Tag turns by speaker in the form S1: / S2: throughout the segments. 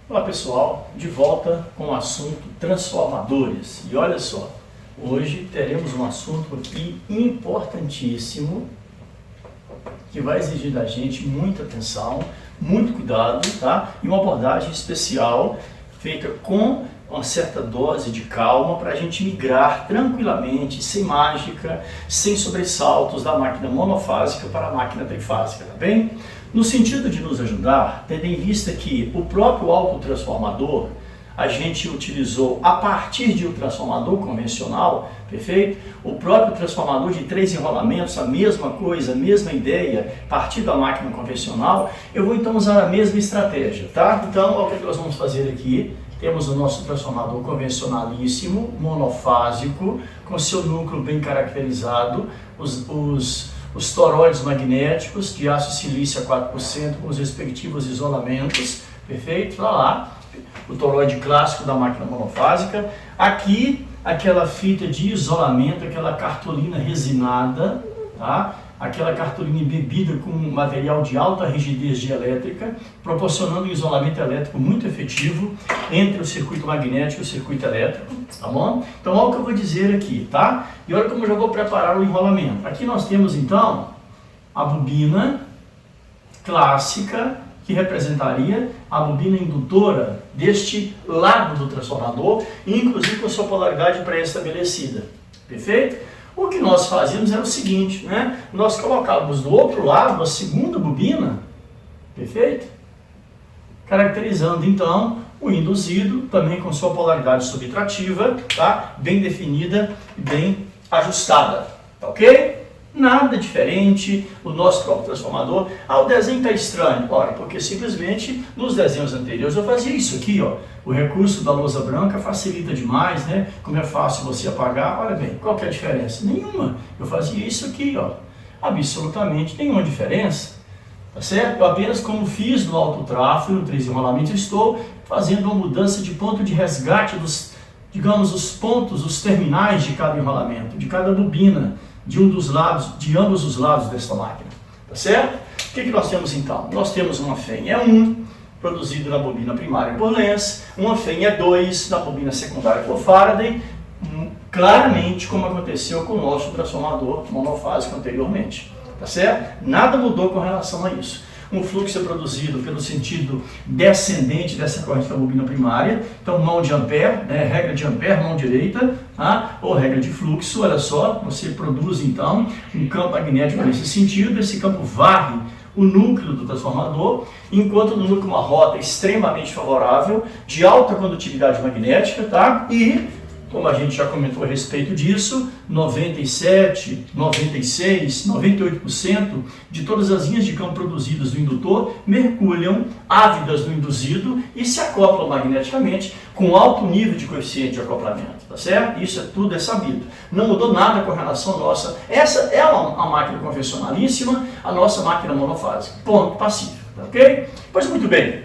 S1: Olá pessoal, de volta com o assunto transformadores. E olha só, hoje teremos um assunto aqui importantíssimo que vai exigir da gente muita atenção, muito cuidado, tá? E uma abordagem especial feita com uma certa dose de calma para a gente migrar tranquilamente, sem mágica, sem sobressaltos da máquina monofásica para a máquina trifásica, tá bem? No sentido de nos ajudar, tendo em vista que o próprio autotransformador a gente utilizou a partir de um transformador convencional, perfeito? O próprio transformador de 3 enrolamentos, a mesma coisa, a mesma ideia, a partir da máquina convencional, eu vou então usar a mesma estratégia, tá? Então, o que nós vamos fazer aqui? Temos o nosso transformador convencionalíssimo, monofásico, com seu núcleo bem caracterizado, os toroides magnéticos de aço silício a 4%, com os respectivos isolamentos, perfeito? Olha lá, o toroide clássico da máquina monofásica. Aqui, aquela fita de isolamento, aquela cartolina resinada, tá? Aquela cartolina embebida com material de alta rigidez dielétrica, proporcionando um isolamento elétrico muito efetivo entre o circuito magnético e o circuito elétrico, tá bom? Então, olha o que eu vou dizer aqui, tá? E olha como eu já vou preparar o enrolamento. Aqui nós temos, então, a bobina clássica, que representaria a bobina indutora deste lado do transformador, inclusive com sua polaridade pré-estabelecida, perfeito? O que nós fazíamos era o seguinte, né? Nós colocávamos do outro lado a segunda bobina, perfeito? Caracterizando então o induzido, também com sua polaridade subtrativa, tá? Bem definida e bem ajustada, tá ok? Nada diferente, o nosso próprio transformador. Ah, o desenho está estranho. Ora, porque simplesmente nos desenhos anteriores eu fazia isso aqui, ó. O recurso da lousa branca facilita demais, né? Como é fácil você apagar. Olha bem, qual que é a diferença? Nenhuma. Eu fazia isso aqui, ó. Absolutamente nenhuma diferença. Tá certo? Eu apenas, como fiz no autotráfego, no 3 enrolamentos, estou fazendo uma mudança de ponto de resgate dos, digamos, os pontos, os terminais de cada enrolamento, de cada bobina, de um dos lados, de ambos os lados desta máquina, tá certo? O que nós temos então? Nós temos uma FEM E1, produzido na bobina primária por Lenz, uma FEM E2 na bobina secundária por Faraday, claramente como aconteceu com o nosso transformador monofásico anteriormente, tá certo? Nada mudou com relação a isso. Um fluxo é produzido pelo sentido descendente dessa corrente da bobina primária, então mão de ampere, né, regra de ampere, mão direita, tá? Ou regra de fluxo, olha só, você produz então um campo magnético nesse sentido, esse campo varre o núcleo do transformador, enquanto no núcleo uma rota extremamente favorável, de alta condutividade magnética, tá? E como a gente já comentou a respeito disso, 97, 96, 98% de todas as linhas de campo produzidas do indutor mergulham ávidas no induzido e se acoplam magneticamente com alto nível de coeficiente de acoplamento, tá certo? Isso tudo é sabido. Não mudou nada com relação à nossa. Essa é uma máquina convencionalíssima, a nossa máquina monofásica. Ponto pacífico, tá ok? Pois muito bem.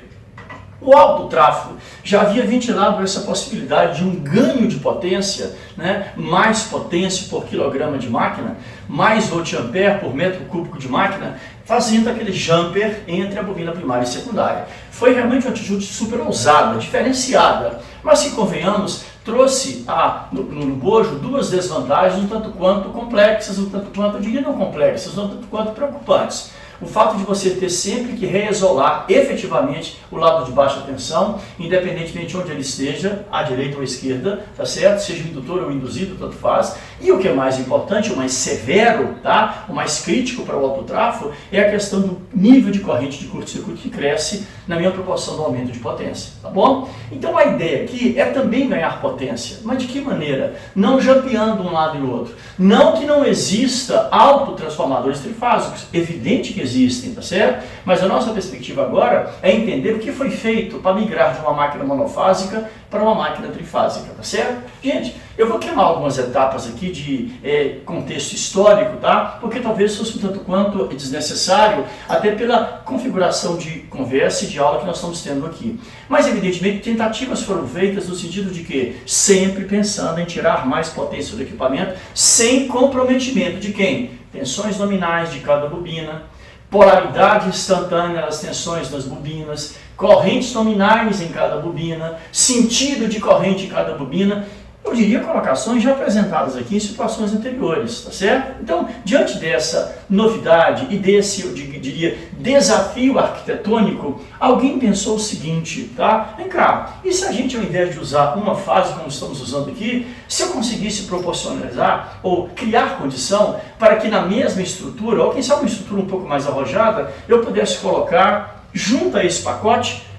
S1: O autotráfego já havia ventilado essa possibilidade de um ganho de potência, né? Mais potência por quilograma de máquina, mais volt-ampere por metro cúbico de máquina, fazendo aquele jumper entre a bobina primária e secundária. Foi realmente uma atitude super ousada, diferenciada, mas se convenhamos, trouxe no bojo duas desvantagens um tanto quanto complexas, um tanto quanto, eu diria não complexas, um tanto quanto preocupantes. O fato de você ter sempre que reisolar efetivamente o lado de baixa tensão, independentemente de onde ele esteja, à direita ou à esquerda, tá certo? Seja o indutor ou o induzido, tanto faz. E o que é mais importante, o mais severo, tá? O mais crítico para o autotráfego, é a questão do nível de corrente de curto-circuito que cresce na mesma proporção do aumento de potência, tá bom? Então a ideia aqui é também ganhar potência, mas de que maneira? Não jampeando um lado e o outro. Não que não exista autotransformadores trifásicos, evidente que existem, tá certo? Mas a nossa perspectiva agora é entender o que foi feito para migrar de uma máquina monofásica para uma máquina trifásica, tá certo? Gente, eu vou queimar algumas etapas aqui de contexto histórico, tá? Porque talvez fosse um tanto quanto desnecessário, até pela configuração de conversa e de aula que nós estamos tendo aqui. Mas, evidentemente, tentativas foram feitas no sentido de que sempre pensando em tirar mais potência do equipamento, sem comprometimento de quem? Tensões nominais de cada bobina, polaridade instantânea nas tensões das bobinas, correntes nominais em cada bobina, sentido de corrente em cada bobina. Eu diria colocações já apresentadas aqui em situações anteriores, tá certo? Então, diante dessa novidade e desse, eu diria, desafio arquitetônico, alguém pensou o seguinte, tá? Vem cá, e se a gente, ao invés de usar uma fase como estamos usando aqui, se eu conseguisse proporcionalizar ou criar condição para que na mesma estrutura, ou quem sabe uma estrutura um pouco mais arrojada, eu pudesse colocar junto a esse pacote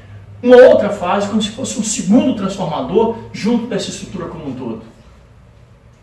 S1: uma outra fase, como se fosse um segundo transformador junto dessa estrutura como um todo.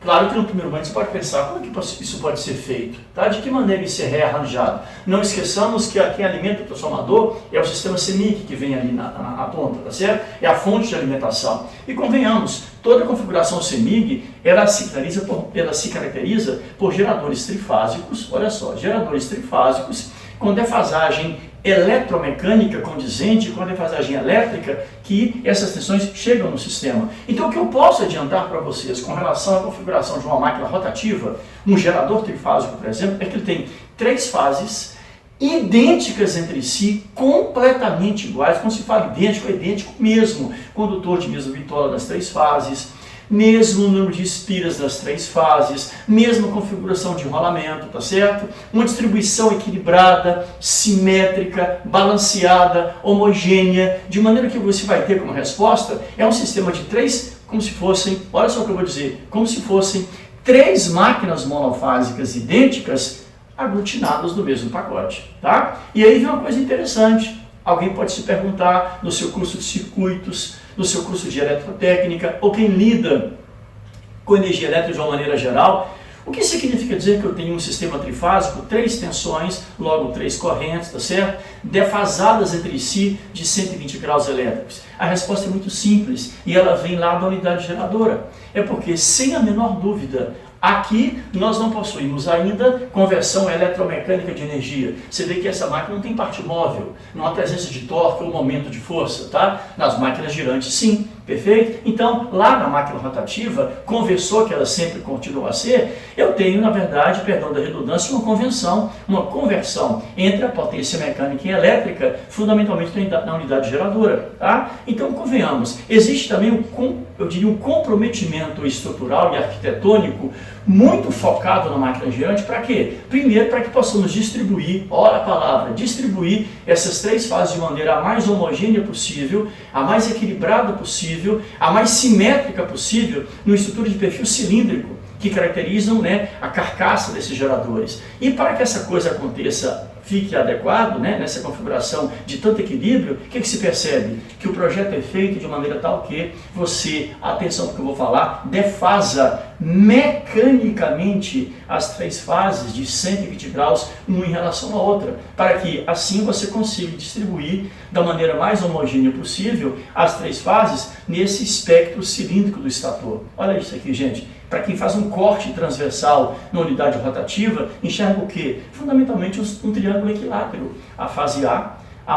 S1: Claro que no primeiro momento você pode pensar, como é que isso pode ser feito? Tá? De que maneira isso é rearranjado? Não esqueçamos que quem alimenta o transformador é o sistema CMYK que vem ali na ponta, tá certo? É a fonte de alimentação. E convenhamos, toda a configuração CMYK, ela se caracteriza por geradores trifásicos, olha só, geradores trifásicos com defasagem eletromecânica condizente com a defasagem elétrica, que essas tensões chegam no sistema. Então, o que eu posso adiantar para vocês com relação à configuração de uma máquina rotativa, um gerador trifásico, por exemplo, é que ele tem 3 fases idênticas entre si, completamente iguais. Quando se fala idêntico, é idêntico mesmo. Condutor de mesma bitola das 3 fases, mesmo número de espiras das 3 fases, mesma configuração de enrolamento, tá certo? Uma distribuição equilibrada, simétrica, balanceada, homogênea, de maneira que você vai ter como resposta é um sistema de 3, como se fossem, olha só o que eu vou dizer, como se fossem 3 máquinas monofásicas idênticas aglutinadas no mesmo pacote, tá? E aí vem uma coisa interessante. Alguém pode se perguntar no seu curso de circuitos, no seu curso de eletrotécnica, ou quem lida com energia elétrica de uma maneira geral, o que significa dizer que eu tenho um sistema trifásico, 3 tensões, logo 3 correntes, tá certo? Defasadas entre si de 120 graus elétricos. A resposta é muito simples e ela vem lá da unidade geradora. É porque, sem a menor dúvida, aqui nós não possuímos ainda conversão eletromecânica de energia. Você vê que essa máquina não tem parte móvel, não há presença de torque ou momento de força, tá? Nas máquinas girantes, sim, perfeito? Então, lá na máquina rotativa, conversor que ela sempre continua a ser, eu tenho, na verdade, perdão da redundância, uma conversão entre a potência mecânica e elétrica, fundamentalmente na unidade geradora, tá? Então, convenhamos, existe também um comprometimento estrutural e arquitetônico muito focado na máquina girante, para quê? Primeiro, para que possamos distribuir, olha a palavra, distribuir essas 3 fases de maneira a mais homogênea possível, a mais equilibrada possível, a mais simétrica possível, numa estrutura de perfil cilíndrico, que caracterizam, né, a carcaça desses geradores. E para que essa coisa aconteça, fique adequado, né, nessa configuração de tanto equilíbrio, o que se percebe? Que o projeto é feito de maneira tal que você, atenção no que eu vou falar, defasa mecanicamente as 3 fases de 120 graus uma em relação à outra, para que assim você consiga distribuir da maneira mais homogênea possível as 3 fases nesse espectro cilíndrico do estator. Olha isso aqui, gente. Para quem faz um corte transversal na unidade rotativa, enxerga o quê? Fundamentalmente um triângulo equilátero. A fase A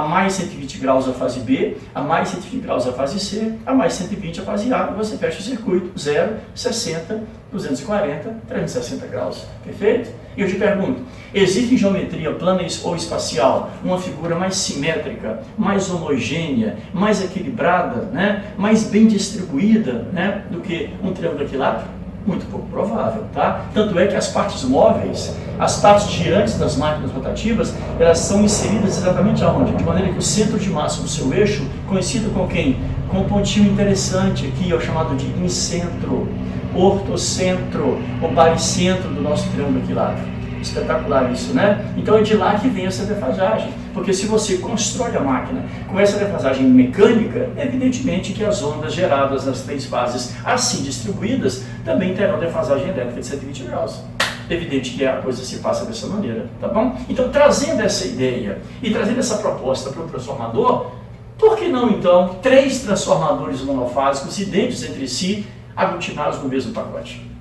S1: mais 120 graus a fase B, a mais 120 graus a fase C, a mais 120 a fase A, e você fecha o circuito 0, 60, 240, 360 graus. Perfeito? E eu te pergunto, existe em geometria plana ou espacial uma figura mais simétrica, mais homogênea, mais equilibrada, né? Mais bem distribuída, né? Do que um triângulo equilátero? Muito pouco provável, tá? Tanto é que as partes móveis, as partes girantes das máquinas rotativas, elas são inseridas exatamente aonde? De maneira que o centro de massa do seu eixo, conhecido com quem? Com um pontinho interessante aqui, é o chamado de incentro, ortocentro, ou baricentro do nosso triângulo equilátero. Espetacular isso, né? Então é de lá que vem essa defasagem, porque se você constrói a máquina com essa defasagem mecânica, evidentemente que as ondas geradas nas 3 fases assim distribuídas também terão defasagem elétrica de 120 graus. Evidente que a coisa se passa dessa maneira, tá bom? Então, trazendo essa ideia e trazendo essa proposta para o transformador, por que não então 3 transformadores monofásicos idênticos entre si, aglutinados no mesmo pacote?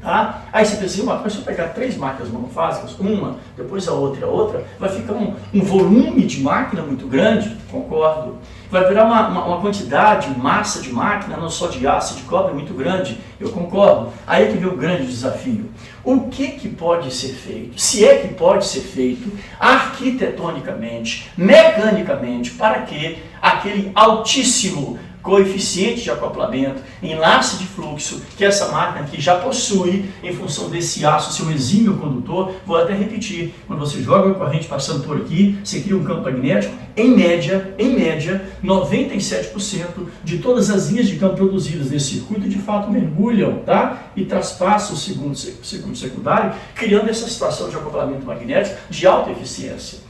S1: Tá? Aí você pensa, mas se eu pegar 3 máquinas monofásicas, uma, depois a outra, vai ficar um volume de máquina muito grande? Concordo. Vai virar uma quantidade, massa de máquina, não só de aço e de cobre, muito grande. Eu concordo. Aí é que vem o grande desafio. O que pode ser feito? Se é que pode ser feito arquitetonicamente, mecanicamente, para que aquele altíssimo coeficiente de acoplamento, enlace de fluxo, que essa máquina aqui já possui, em função desse aço, seu exímio condutor, vou até repetir, quando você joga a corrente passando por aqui, você cria um campo magnético, em média, 97% de todas as linhas de campo produzidas nesse circuito, de fato, mergulham, tá? E traspassam o segundo secundário, criando essa situação de acoplamento magnético de alta eficiência.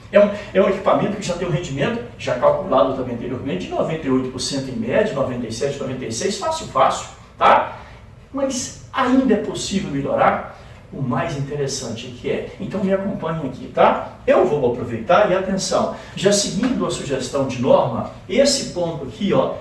S1: É um equipamento que já tem um rendimento, já calculado também anteriormente, de 98% em média, 97%, 96%, fácil, tá? Mas ainda é possível melhorar? O mais interessante que é, então me acompanhe aqui, tá? Eu vou aproveitar e atenção, já seguindo a sugestão de norma, esse ponto aqui, ó,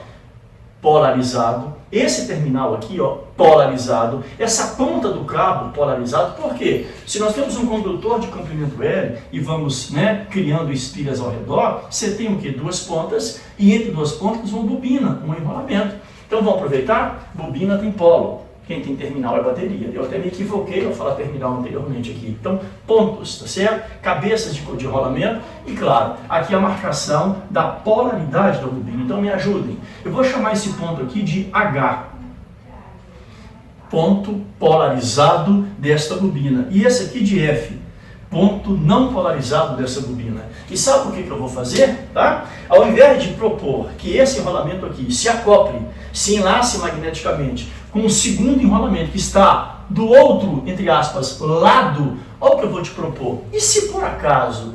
S1: polarizado, esse terminal aqui, ó, polarizado, essa ponta do cabo polarizado, por quê? Se nós temos um condutor de comprimento L e vamos, né, criando espiras ao redor, você tem o quê? 2 pontas e entre 2 pontas uma bobina, um enrolamento. Então vamos aproveitar? Bobina tem polo. Quem tem terminal é bateria. Eu até me equivoquei ao falar terminal anteriormente aqui. Então, pontos, tá certo? Cabeças de rolamento e, claro, aqui a marcação da polaridade da bobina. Então, me ajudem. Eu vou chamar esse ponto aqui de H. Ponto polarizado desta bobina. E esse aqui de F. Ponto não polarizado dessa bobina. E sabe o que eu vou fazer? Tá? Ao invés de propor que esse enrolamento aqui se acople, se enlace magneticamente com o segundo enrolamento que está do outro, entre aspas, lado, olha o que eu vou te propor. E se por acaso,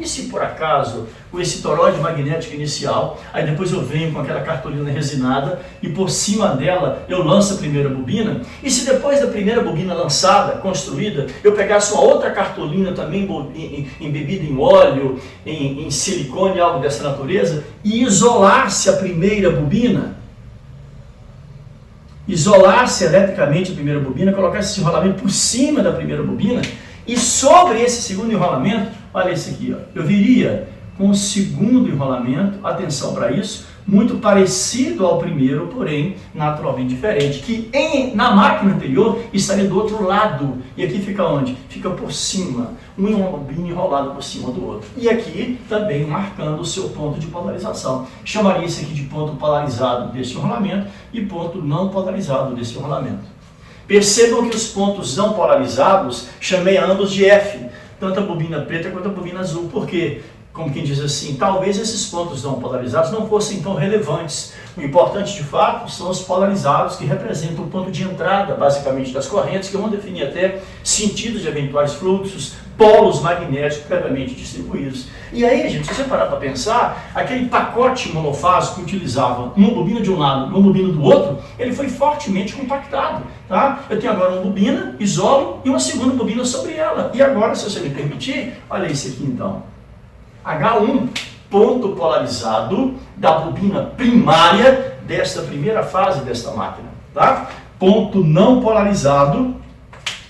S1: com esse toroide magnético inicial, aí depois eu venho com aquela cartolina resinada e por cima dela eu lanço a primeira bobina, e se depois da primeira bobina lançada, construída, eu pegasse uma outra cartolina também embebida em óleo, em silicone, algo dessa natureza, e isolasse a primeira bobina, isolasse eletricamente a primeira bobina, colocasse esse enrolamento por cima da primeira bobina, e sobre esse segundo enrolamento, olha esse aqui, ó, eu viria com o segundo enrolamento, atenção para isso, muito parecido ao primeiro, porém naturalmente diferente, que na máquina anterior estaria do outro lado, e aqui fica onde? Fica por cima, um bobina enrolado por cima do outro, e aqui também marcando o seu ponto de polarização. Chamaria isso aqui de ponto polarizado desse enrolamento e ponto não polarizado desse enrolamento. Percebam que os pontos não polarizados, chamei a ambos de F, tanto a bobina preta quanto a bobina azul. Por quê? Como quem diz assim, talvez esses pontos não polarizados não fossem tão relevantes. O importante, de fato, são os polarizados, que representam o ponto de entrada, basicamente, das correntes, que vão definir até sentidos de eventuais fluxos, polos magnéticos previamente distribuídos. E aí, gente, se você parar para pensar, aquele pacote monofásico que utilizava uma bobina de um lado e uma bobina do outro, ele foi fortemente compactado. Tá? Eu tenho agora uma bobina, isolo, e uma segunda bobina sobre ela. E agora, se você me permitir, olha isso aqui então. H1, ponto polarizado da bobina primária desta primeira fase desta máquina. Tá? Ponto não polarizado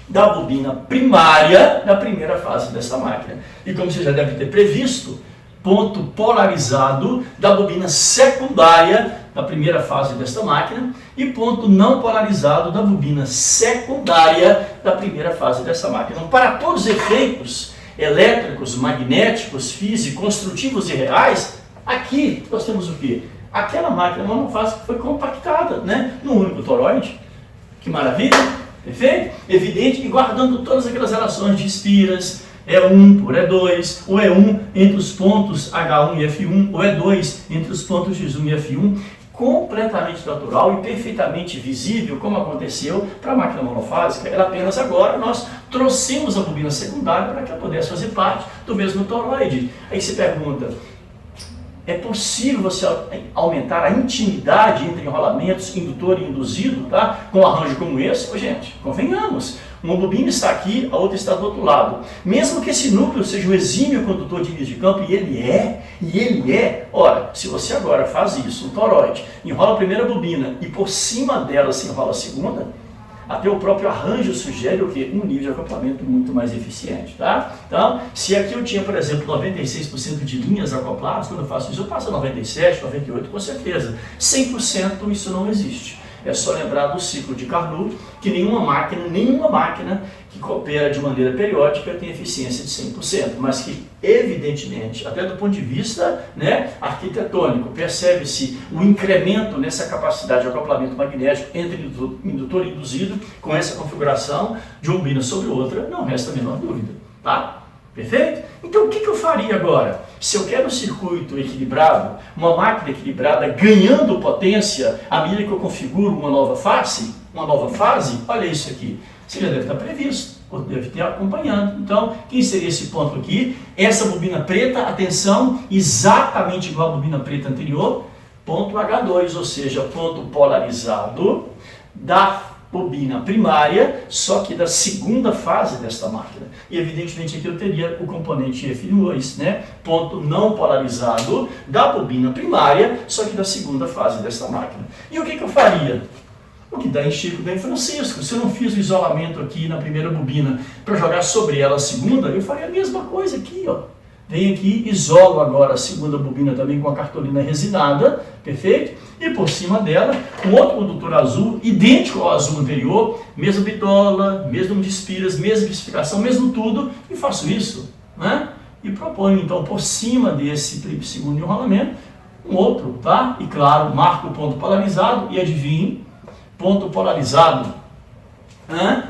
S1: da bobina primária da primeira fase desta máquina. E como você já deve ter previsto, ponto polarizado da bobina secundária da primeira fase desta máquina e ponto não polarizado da bobina secundária da primeira fase desta máquina. Então, para todos os efeitos elétricos, magnéticos, físicos, construtivos e reais, aqui nós temos o quê? Aquela máquina monofásica que foi compactada, né, num único toroide. Que maravilha, perfeito? Evidente, e guardando todas aquelas relações de espiras, E1 por E2, ou E1 entre os pontos H1 e F1, ou E2 entre os pontos X1 e F1, completamente natural e perfeitamente visível, como aconteceu para a máquina monofásica. Ela apenas agora nós trouxemos a bobina secundária para que ela pudesse fazer parte do mesmo toroide. Aí você pergunta, é possível você aumentar a intimidade entre enrolamentos indutor e induzido, tá? Com um arranjo como esse? Ô, gente, convenhamos. Uma bobina está aqui, a outra está do outro lado. Mesmo que esse núcleo seja um exímio condutor de linhas de campo, e ele é, ora, se você agora faz isso, um toroide, enrola a primeira bobina e por cima dela se enrola a segunda, até o próprio arranjo sugere o quê? Um nível de acoplamento muito mais eficiente, tá? Então, se aqui eu tinha, por exemplo, 96% de linhas acopladas, quando eu faço isso eu passo a 97, 98 com certeza. 100% isso não existe. É só lembrar do ciclo de Carnot, que nenhuma máquina que coopera de maneira periódica tem eficiência de 100%, mas que, evidentemente, até do ponto de vista, né, arquitetônico, percebe-se um incremento nessa capacidade de acoplamento magnético entre indutor e induzido, com essa configuração de uma bobina sobre outra, não resta a menor dúvida, tá? Perfeito? Então, o que eu faria agora? Se eu quero um circuito equilibrado, uma máquina equilibrada ganhando potência à medida que eu configuro uma nova fase, olha isso aqui. Você já deve estar previsto, ou deve ter acompanhando. Então, quem seria esse ponto aqui? Essa bobina preta, atenção, exatamente igual à bobina preta anterior, ponto H2, ou seja, ponto polarizado da bobina primária, só que da segunda fase desta máquina. E evidentemente aqui eu teria o componente F2, né? Ponto não polarizado da bobina primária, só que da segunda fase desta máquina. E o que eu faria? O que dá em Chico dá em Francisco. Se eu não fiz o isolamento aqui na primeira bobina para jogar sobre ela a segunda, eu faria a mesma coisa aqui, ó. Venho aqui, isolo agora a segunda bobina também com a cartolina resinada, perfeito? E por cima dela, um outro condutor azul, idêntico ao azul anterior, mesma bitola, mesmo número de espiras, mesma especificação, mesmo tudo, e faço isso, né? E proponho então por cima desse segundo enrolamento, um outro, tá? E claro, marco o ponto polarizado e adivinhe, ponto polarizado, né?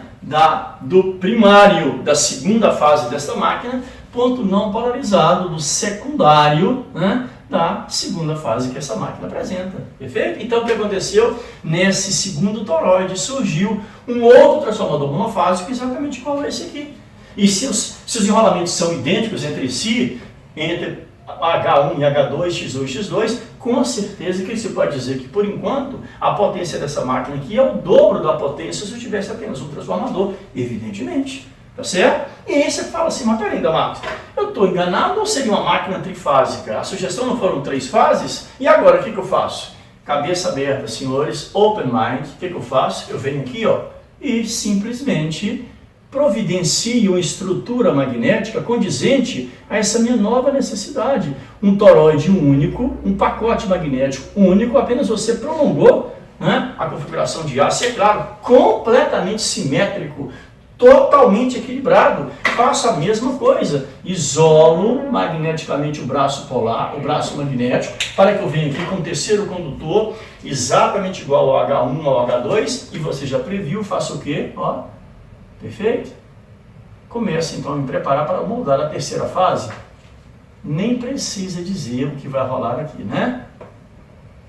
S1: Do primário da segunda fase desta máquina, ponto não polarizado do secundário, né, da segunda fase que essa máquina apresenta. Perfeito? Então, o que aconteceu? Nesse segundo toroide surgiu um outro transformador monofásico exatamente igual a esse aqui. E se os enrolamentos são idênticos entre si, entre H1 e H2, X1 e X2, com certeza que você pode dizer que, por enquanto, a potência dessa máquina aqui é o dobro da potência se eu tivesse apenas um transformador, evidentemente. Tá certo? E aí você fala assim, mas peraí, Marcos, eu estou enganado ou seria uma máquina trifásica? A sugestão não foram 3 fases? E agora, o que eu faço? Cabeça aberta, senhores, open mind, o que eu faço? Eu venho aqui, ó, e simplesmente providencio uma estrutura magnética condizente a essa minha nova necessidade. Um toroide único, um pacote magnético único, apenas você prolongou, né, a configuração de aço, é claro, completamente simétrico, totalmente equilibrado. Faço a mesma coisa, isolo magneticamente o braço polar, o braço magnético, para que eu venha aqui com o terceiro condutor, exatamente igual ao H1 ao H2, e você já previu, faço o quê? Ó, perfeito? Começo então a me preparar para moldar a terceira fase. Nem precisa dizer o que vai rolar aqui, né?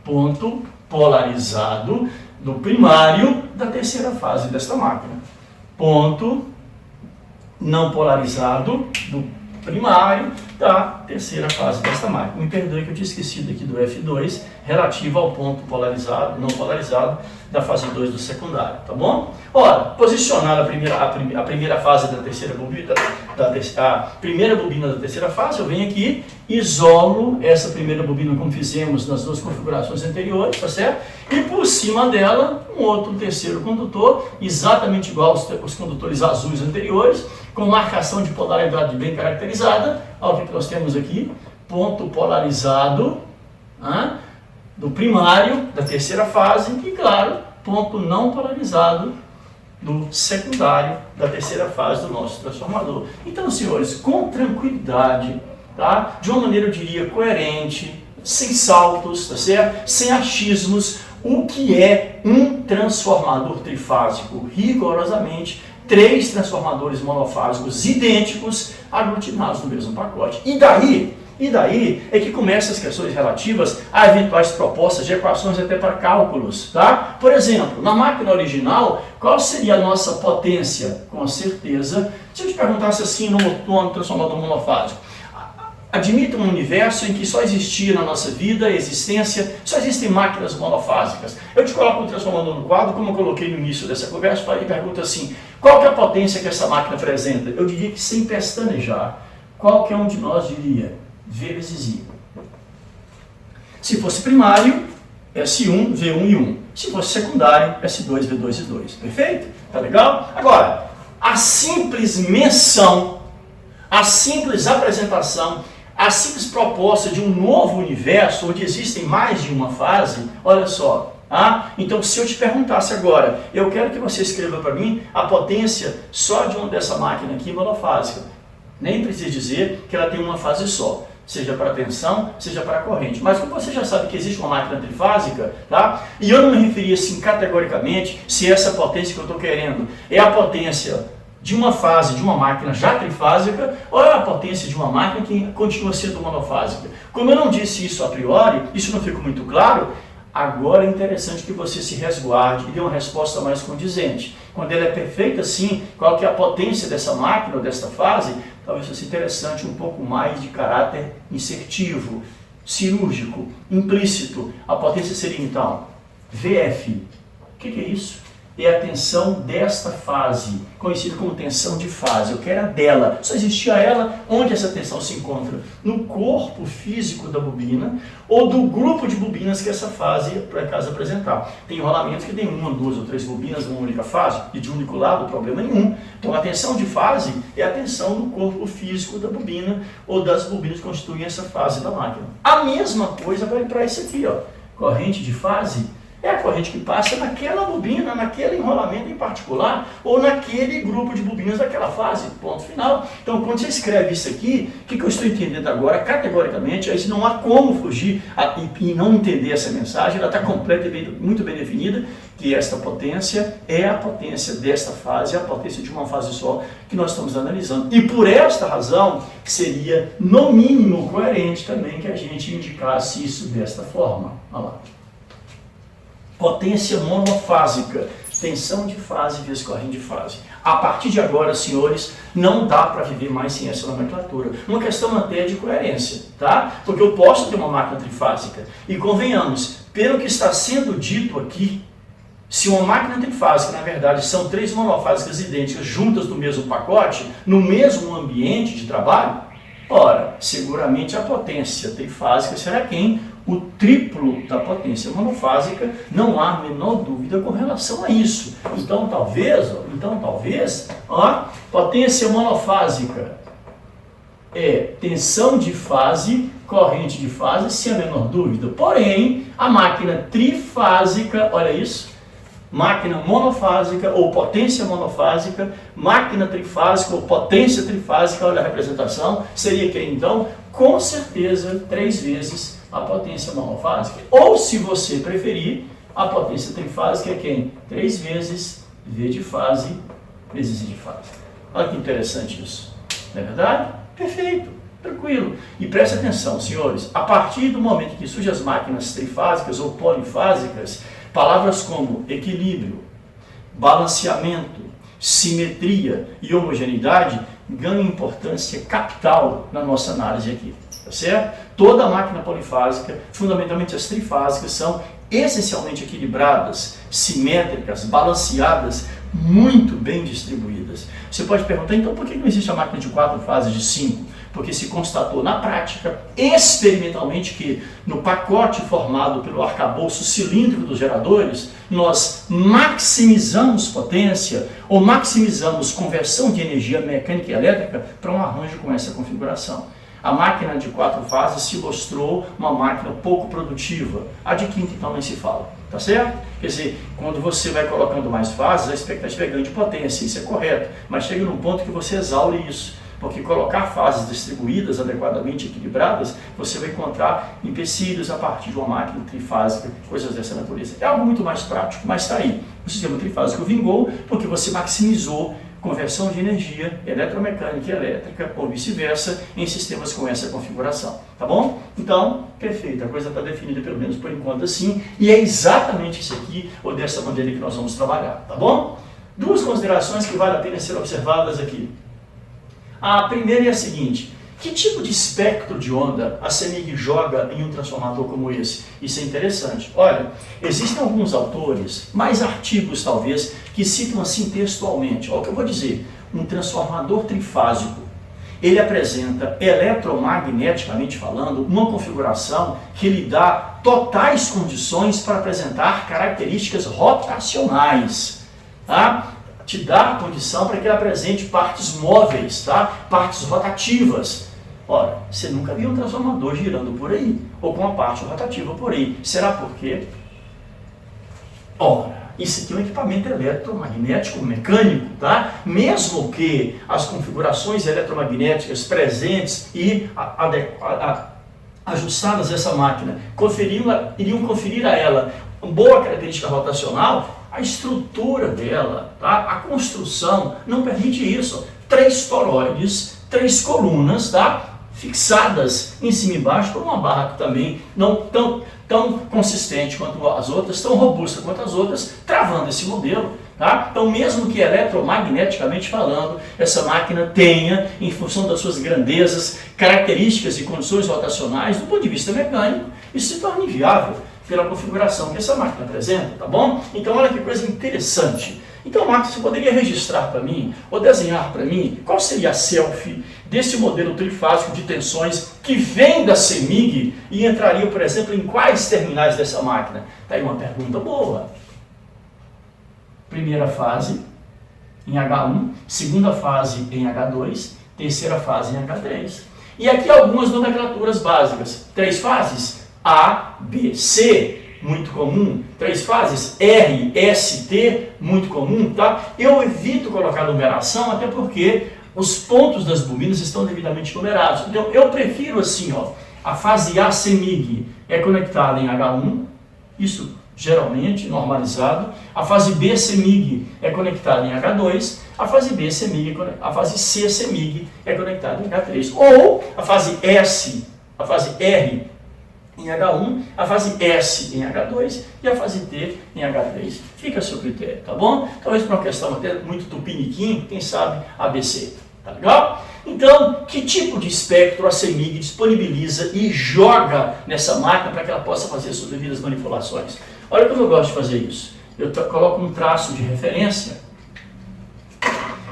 S1: Ponto polarizado do primário da terceira fase desta máquina. Ponto não polarizado do primário da terceira fase desta máquina. Me perdoe que eu tinha esquecido aqui do F2, relativo ao ponto polarizado, não polarizado da fase 2 do secundário, tá bom? Ora, posicionar a primeira fase da terceira bobina, a primeira bobina da terceira fase, eu venho aqui, isolo essa primeira bobina como fizemos nas duas configurações anteriores, tá certo? E por cima dela, um outro terceiro condutor, exatamente igual aos condutores azuis anteriores, com marcação de polaridade bem caracterizada. Olha o que nós temos aqui, ponto polarizado, do primário, da terceira fase, e claro, ponto não polarizado do secundário, da terceira fase do nosso transformador. Então, senhores, com tranquilidade, tá? De uma maneira, eu diria, coerente, sem saltos, tá certo? Sem achismos, o que é um transformador trifásico? Rigorosamente, 3 transformadores monofásicos idênticos, aglutinados no mesmo pacote. E daí é que começam as questões relativas a eventuais propostas de equações até para cálculos, tá? Por exemplo, na máquina original, qual seria a nossa potência? Com certeza, se eu te perguntasse assim no transformador monofásico, admita um universo em que só existia na nossa vida, existência, só existem máquinas monofásicas. Eu te coloco um transformador no quadro, como eu coloquei no início dessa conversa, e pergunto assim, qual que é a potência que essa máquina apresenta? Eu diria que sem pestanejar, qualquer um de nós diria V vezes I. Se fosse primário, S1, V1 e 1. Se fosse secundário, S2, V2 e 2. Perfeito? Tá legal? Agora, a simples menção, a simples apresentação, a simples proposta de um novo universo, onde existem mais de uma fase, olha só. Então, se eu te perguntasse agora, eu quero que você escreva para mim a potência só de uma dessa máquina aqui monofásica. Nem precisa dizer que ela tem uma fase só, seja para tensão, seja para corrente. Mas como você já sabe que existe uma máquina trifásica, tá? E eu não me referi assim categoricamente se essa potência que eu estou querendo é a potência de uma fase de uma máquina já trifásica ou é a potência de uma máquina que continua sendo monofásica. Como eu não disse isso a priori, isso não ficou muito claro, agora é interessante que você se resguarde e dê uma resposta mais condizente. Quando ela é perfeita, sim, qual que é a potência dessa máquina ou desta fase, talvez fosse interessante um pouco mais de caráter insertivo, cirúrgico, implícito. A potência seria então VF. O que é isso? É a tensão desta fase, conhecida como tensão de fase. Eu quero a dela. Só existia ela. Onde essa tensão se encontra? No corpo físico da bobina ou do grupo de bobinas que essa fase, por acaso, apresentar. Tem enrolamentos que tem uma, duas ou três bobinas numa única fase e de um único lado, problema nenhum. Então, a tensão de fase é a tensão do corpo físico da bobina ou das bobinas que constituem essa fase da máquina. A mesma coisa vai para isso aqui, ó. Corrente de fase é a corrente que passa naquela bobina, naquele enrolamento em particular, ou naquele grupo de bobinas daquela fase, ponto final. Então, quando você escreve isso aqui, o que eu estou entendendo agora, categoricamente, é que não há como fugir e não entender essa mensagem, ela está completa e muito bem definida, que esta potência é a potência desta fase, é a potência de uma fase só que nós estamos analisando. E por esta razão, seria, no mínimo, coerente também que a gente indicasse isso desta forma. Olha lá. Potência monofásica, tensão de fase vezes corrente de fase. A partir de agora, senhores, não dá para viver mais sem essa nomenclatura. Uma questão até de coerência, tá? Porque eu posso ter uma máquina trifásica. E convenhamos, pelo que está sendo dito aqui, se uma máquina trifásica, na verdade, são três monofásicas idênticas juntas no mesmo pacote, no mesmo ambiente de trabalho, ora, seguramente a potência trifásica será quem? O triplo da potência monofásica, não há a menor dúvida com relação a isso. Então, talvez, potência monofásica é tensão de fase, corrente de fase, sem a menor dúvida. Porém, a máquina trifásica, olha isso, máquina monofásica ou potência monofásica, máquina trifásica ou potência trifásica, olha a representação, seria que então, com certeza, 3 vezes a potência monofásica. Ou, se você preferir, a potência trifásica é quem? 3 vezes V de fase vezes I de fase. Olha que interessante isso. Não é verdade? Perfeito, tranquilo. E preste atenção, senhores, a partir do momento que surgem as máquinas trifásicas ou polifásicas, palavras como equilíbrio, balanceamento, simetria e homogeneidade ganham importância capital na nossa análise aqui. Tá certo? Toda máquina polifásica, fundamentalmente as trifásicas, são essencialmente equilibradas, simétricas, balanceadas, muito bem distribuídas. Você pode perguntar, então por que não existe a máquina de 4 fases, de 5? Porque se constatou na prática, experimentalmente, que no pacote formado pelo arcabouço cilíndrico dos geradores, nós maximizamos potência ou maximizamos conversão de energia mecânica e elétrica para um arranjo com essa configuração. A máquina de 4 fases se mostrou uma máquina pouco produtiva. A de quinta, então, nem se fala. Tá certo? Quer dizer, quando você vai colocando mais fases, a expectativa é ganho de potência. Isso é correto. Mas chega num ponto que você exaure isso. Porque colocar fases distribuídas, adequadamente equilibradas, você vai encontrar empecilhos a partir de uma máquina trifásica, coisas dessa natureza. É algo muito mais prático, mas está aí. O sistema trifásico vingou porque você maximizou conversão de energia eletromecânica e elétrica, ou vice-versa, em sistemas com essa configuração. Tá bom? Então, perfeito. A coisa está definida, pelo menos por enquanto, assim. E é exatamente isso aqui, ou dessa maneira que nós vamos trabalhar. Tá bom? 2 considerações que vale a pena ser observadas aqui. A primeira é a seguinte: que tipo de espectro de onda a CEMIG joga em um transformador como esse? Isso é interessante. Olha, existem alguns autores, mais artigos talvez, que citam assim textualmente. Olha o que eu vou dizer: um transformador trifásico ele apresenta, eletromagneticamente falando, uma configuração que lhe dá totais condições para apresentar características rotacionais, tá? Te dá a condição para que ele apresente partes móveis, tá? Partes rotativas. Ora, você nunca viu um transformador girando por aí, ou com uma parte rotativa por aí. Será por quê? Ora, isso aqui é um equipamento eletromagnético mecânico, tá? Mesmo que as configurações eletromagnéticas presentes e ajustadas a essa máquina iriam conferir a ela uma boa característica rotacional, a estrutura dela, tá? A construção não permite isso. 3 toroides, 3 colunas, tá? Fixadas em cima e embaixo por uma barra que também não tão consistente quanto as outras, tão robusta quanto as outras, travando esse modelo. Tá? Então, mesmo que eletromagneticamente falando, essa máquina tenha, em função das suas grandezas, características e condições rotacionais, do ponto de vista mecânico, isso se torna inviável pela configuração que essa máquina apresenta, tá bom? Então, olha que coisa interessante. Então, Marcos, você poderia registrar para mim, ou desenhar para mim, qual seria a selfie desse modelo trifásico de tensões que vem da CEMIG e entraria, por exemplo, em quais terminais dessa máquina? Está aí uma pergunta boa. Primeira fase em H1, segunda fase em H2, terceira fase em H3. E aqui algumas nomenclaturas básicas. 3 fases, A, B, C, muito comum. 3 fases, R, S, T, muito comum, tá? Eu evito colocar numeração, até porque os pontos das bobinas estão devidamente numerados. Então, eu prefiro assim, ó, a fase A CEMIG é conectada em H1, isso geralmente normalizado. A fase B CEMIG é conectada em H2, a fase B CEMIG, a fase C CEMIG é conectada em H3. Ou a fase S, a fase R em H1, a fase S em H2 e a fase T em H3. Fica a seu critério, tá bom? Talvez para uma questão até muito tupiniquim, quem sabe ABC, tá legal? Então, que tipo de espectro a CEMIG disponibiliza e joga nessa máquina para que ela possa fazer suas devidas manipulações? Olha como eu gosto de fazer isso. Eu coloco um traço de referência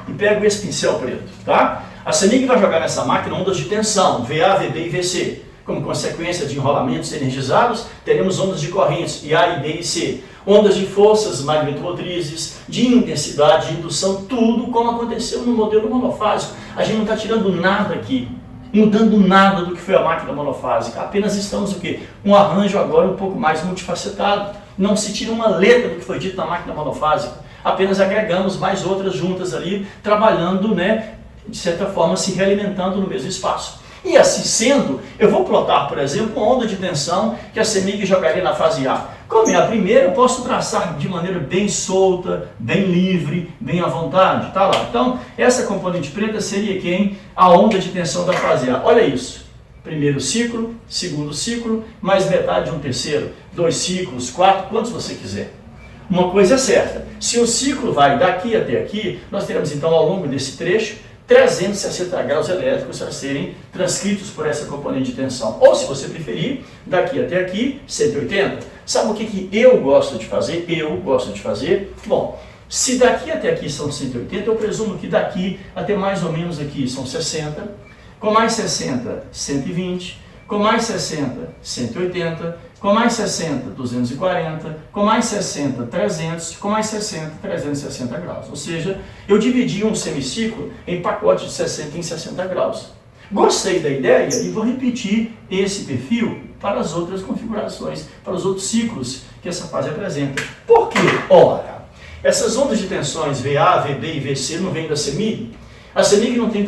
S1: e pego esse pincel preto, tá? A CEMIG vai jogar nessa máquina ondas de tensão, VA, VB e VC. Como consequência de enrolamentos energizados, teremos ondas de correntes, IA, B e C. Ondas de forças magnetomotrizes, de intensidade, de indução, tudo como aconteceu no modelo monofásico. A gente não está tirando nada aqui, mudando nada do que foi a máquina monofásica. Apenas estamos o quê? Um arranjo agora um pouco mais multifacetado. Não se tira uma letra do que foi dito na máquina monofásica. Apenas agregamos mais outras juntas ali, trabalhando, né, de certa forma, se realimentando no mesmo espaço. E assim sendo, eu vou plotar, por exemplo, uma onda de tensão que a CEMIG jogaria na fase A. Como é a primeira, eu posso traçar de maneira bem solta, bem livre, bem à vontade. Tá lá. Então, essa componente preta seria quem? A onda de tensão da fase A. Olha isso. Primeiro ciclo, segundo ciclo, mais metade de um terceiro. 2 ciclos, 4, quantos você quiser. Uma coisa é certa, se o ciclo vai daqui até aqui, nós teremos então ao longo desse trecho 360 graus elétricos a serem transcritos por essa componente de tensão. Ou, se você preferir, daqui até aqui, 180. Sabe o que eu gosto de fazer? Bom, se daqui até aqui são 180, eu presumo que daqui até mais ou menos aqui são 60. Com mais 60, 120. Com mais 60, 180. Com mais 60, 240, com mais 60, 300, com mais 60, 360 graus. Ou seja, eu dividi um semiciclo em pacote de 60 em 60 graus. Gostei da ideia e vou repetir esse perfil para as outras configurações, para os outros ciclos que essa fase apresenta. Por quê? Ora, essas ondas de tensões VA, VB e VC não vêm da CEMIG. A CEMIG não tem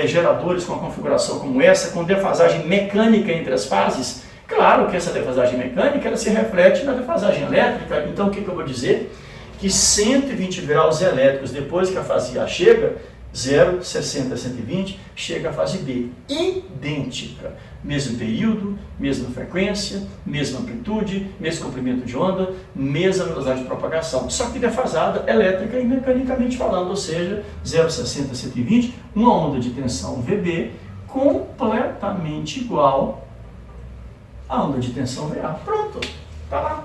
S1: geradores com uma configuração como essa, com defasagem mecânica entre as fases. Claro que essa defasagem mecânica ela se reflete na defasagem elétrica. Então, o que eu vou dizer? Que 120 graus elétricos depois que a fase A chega, 0, 60, 120, chega a fase B. Idêntica. Mesmo período, mesma frequência, mesma amplitude, mesmo comprimento de onda, mesma velocidade de propagação. Só que defasada elétrica e mecanicamente falando, ou seja, 0, 60, 120, uma onda de tensão VB completamente igual a onda de tensão VA. Pronto, tá lá.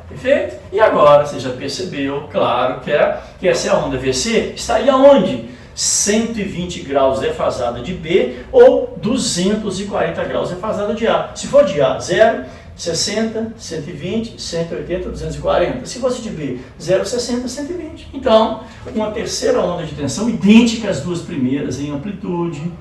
S1: Perfeito? E agora, você já percebeu, claro, que essa é a onda VC, estaria onde? 120 graus defasada de B ou 240 graus defasada de A. Se for de A, 0, 60, 120, 180, 240. Se fosse de B, 0, 60, 120. Então, uma terceira onda de tensão idêntica às duas primeiras em amplitude,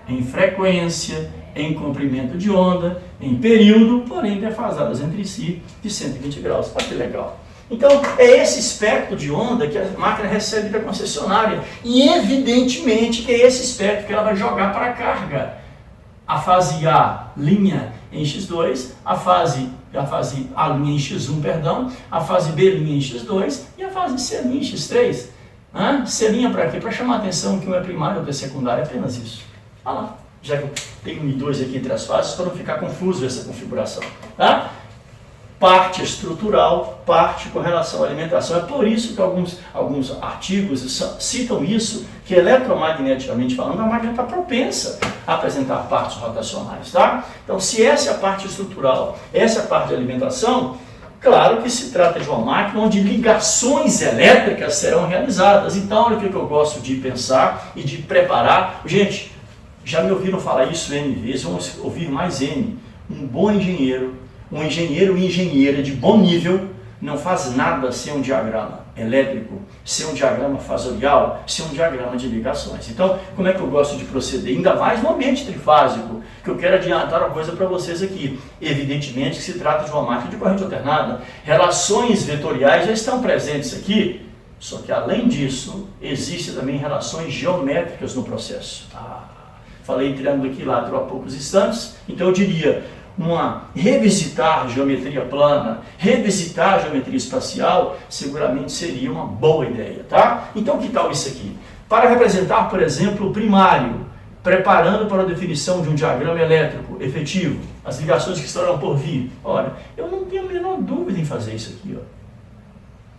S1: em frequência, em comprimento de onda, em período, porém defasadas entre si de 120 graus. Olha que legal. Então, é esse espectro de onda que a máquina recebe da concessionária. E evidentemente que é esse espectro que ela vai jogar para a carga. A fase A, linha em X2, a fase A' em X1, perdão, a fase B' em X2 e a fase C' em X3. C' para quê? Para chamar a atenção que um é primário e outro é secundário, é apenas isso. Olha lá, já que eu tenho um e 2 aqui entre as fases, para não ficar confuso essa configuração. Tá? Parte estrutural, parte com relação à alimentação. É por isso que alguns artigos citam isso, que eletromagneticamente falando, a máquina está propensa a apresentar partes rotacionais. Tá? Então, se essa é a parte estrutural, essa é a parte de alimentação, claro que se trata de uma máquina onde ligações elétricas serão realizadas. Então, olha o que eu gosto de pensar e de preparar. Gente, já me ouviram falar isso N vezes, vamos ouvir mais N. Um bom engenheiro, um engenheiro e engenheira de bom nível não faz nada sem um diagrama elétrico, sem um diagrama fasorial, sem um diagrama de ligações. Então, como é que eu gosto de proceder? Ainda mais no ambiente trifásico, que eu quero adiantar uma coisa para vocês aqui. Evidentemente que se trata de uma máquina de corrente alternada. Relações vetoriais já estão presentes aqui, só que além disso, existem também relações geométricas no processo. Falei em triângulo equilátero há poucos instantes, então eu diria revisitar geometria plana, revisitar geometria espacial, seguramente seria uma boa ideia, tá? Então, que tal isso aqui? Para representar, por exemplo, o primário, preparando para a definição de um diagrama elétrico efetivo, as ligações que estarão por vir. Olha, eu não tenho a menor dúvida em fazer isso aqui, ó.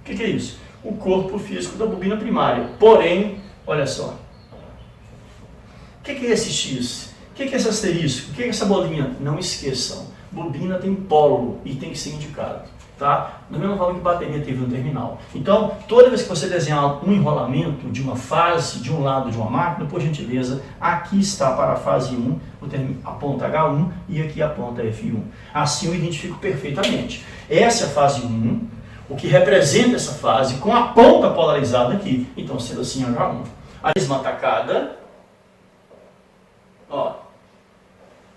S1: O que é isso? O corpo físico da bobina primária. Porém, olha só. O que é esse X? O que é esse asterisco? O que é essa bolinha? Não esqueçam, bobina tem polo e tem que ser indicado. Tá? Da mesma forma que bateria teve um terminal. Então, toda vez que você desenhar um enrolamento de uma fase, de um lado de uma máquina, por gentileza, aqui está para a fase 1, a ponta H1 e aqui a ponta F1. Assim eu identifico perfeitamente. Essa é a fase 1, o que representa essa fase com a ponta polarizada aqui. Então, sendo assim, H1. A mesma atacada, ó,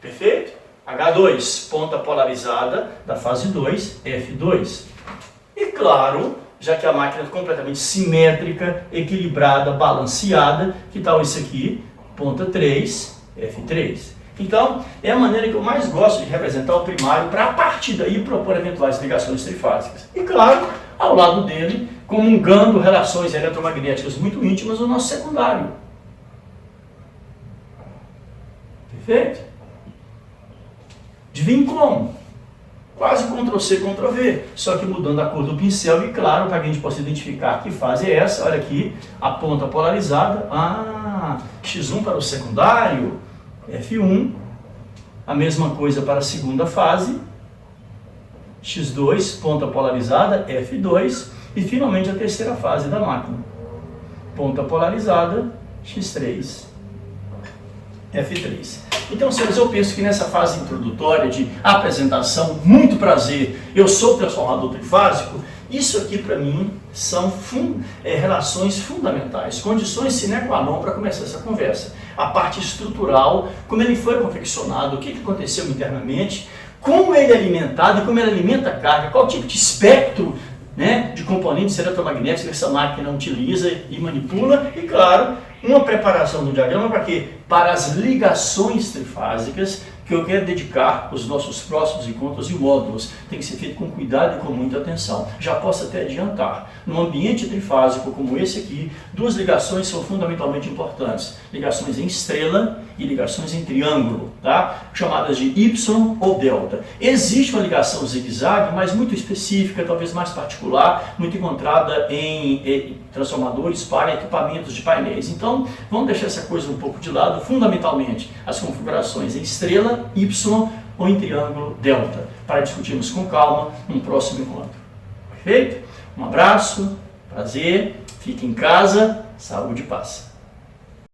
S1: perfeito? H2, ponta polarizada da fase 2, F2. E claro, já que a máquina é completamente simétrica, equilibrada, balanceada, que tal isso aqui? Ponta 3, F3. Então, é a maneira que eu mais gosto de representar o primário para a partir daí propor eventuais ligações trifásicas. E claro, ao lado dele, comungando relações eletromagnéticas muito íntimas no nosso secundário. Perfeito? Adivinha como? Quase Ctrl+C, Ctrl+V, só que mudando a cor do pincel e claro, para que a gente possa identificar que fase é essa, olha aqui, a ponta polarizada, X1 para o secundário, F1, a mesma coisa para a segunda fase, X2, ponta polarizada, F2, e finalmente a terceira fase da máquina, ponta polarizada, X3, F3. Então, senhores, eu penso que nessa fase introdutória de apresentação, muito prazer, eu sou transformador trifásico, isso aqui para mim são relações fundamentais, condições sine qua non para começar essa conversa. A parte estrutural, como ele foi confeccionado, o que aconteceu internamente, como ele é alimentado e como ele alimenta a carga, qual tipo de espectro, né, de componentes eletromagnéticos que essa máquina utiliza e manipula, e claro, uma preparação do diagrama para quê? Para as ligações trifásicas que eu quero dedicar os nossos próximos encontros e módulos. Tem que ser feito com cuidado e com muita atenção. Já posso até adiantar. Num ambiente trifásico como esse aqui, duas ligações são fundamentalmente importantes. Ligações em estrela e ligações em triângulo, tá? Chamadas de Y ou delta. Existe uma ligação zigue-zague, mas muito específica, talvez mais particular, muito encontrada em transformadores para equipamentos de painéis. Então, vamos deixar essa coisa um pouco de lado. Fundamentalmente, as configurações em estrela, Y ou em triângulo delta, para discutirmos com calma num próximo encontro. Perfeito? Um abraço, prazer, fique em casa, saúde e paz.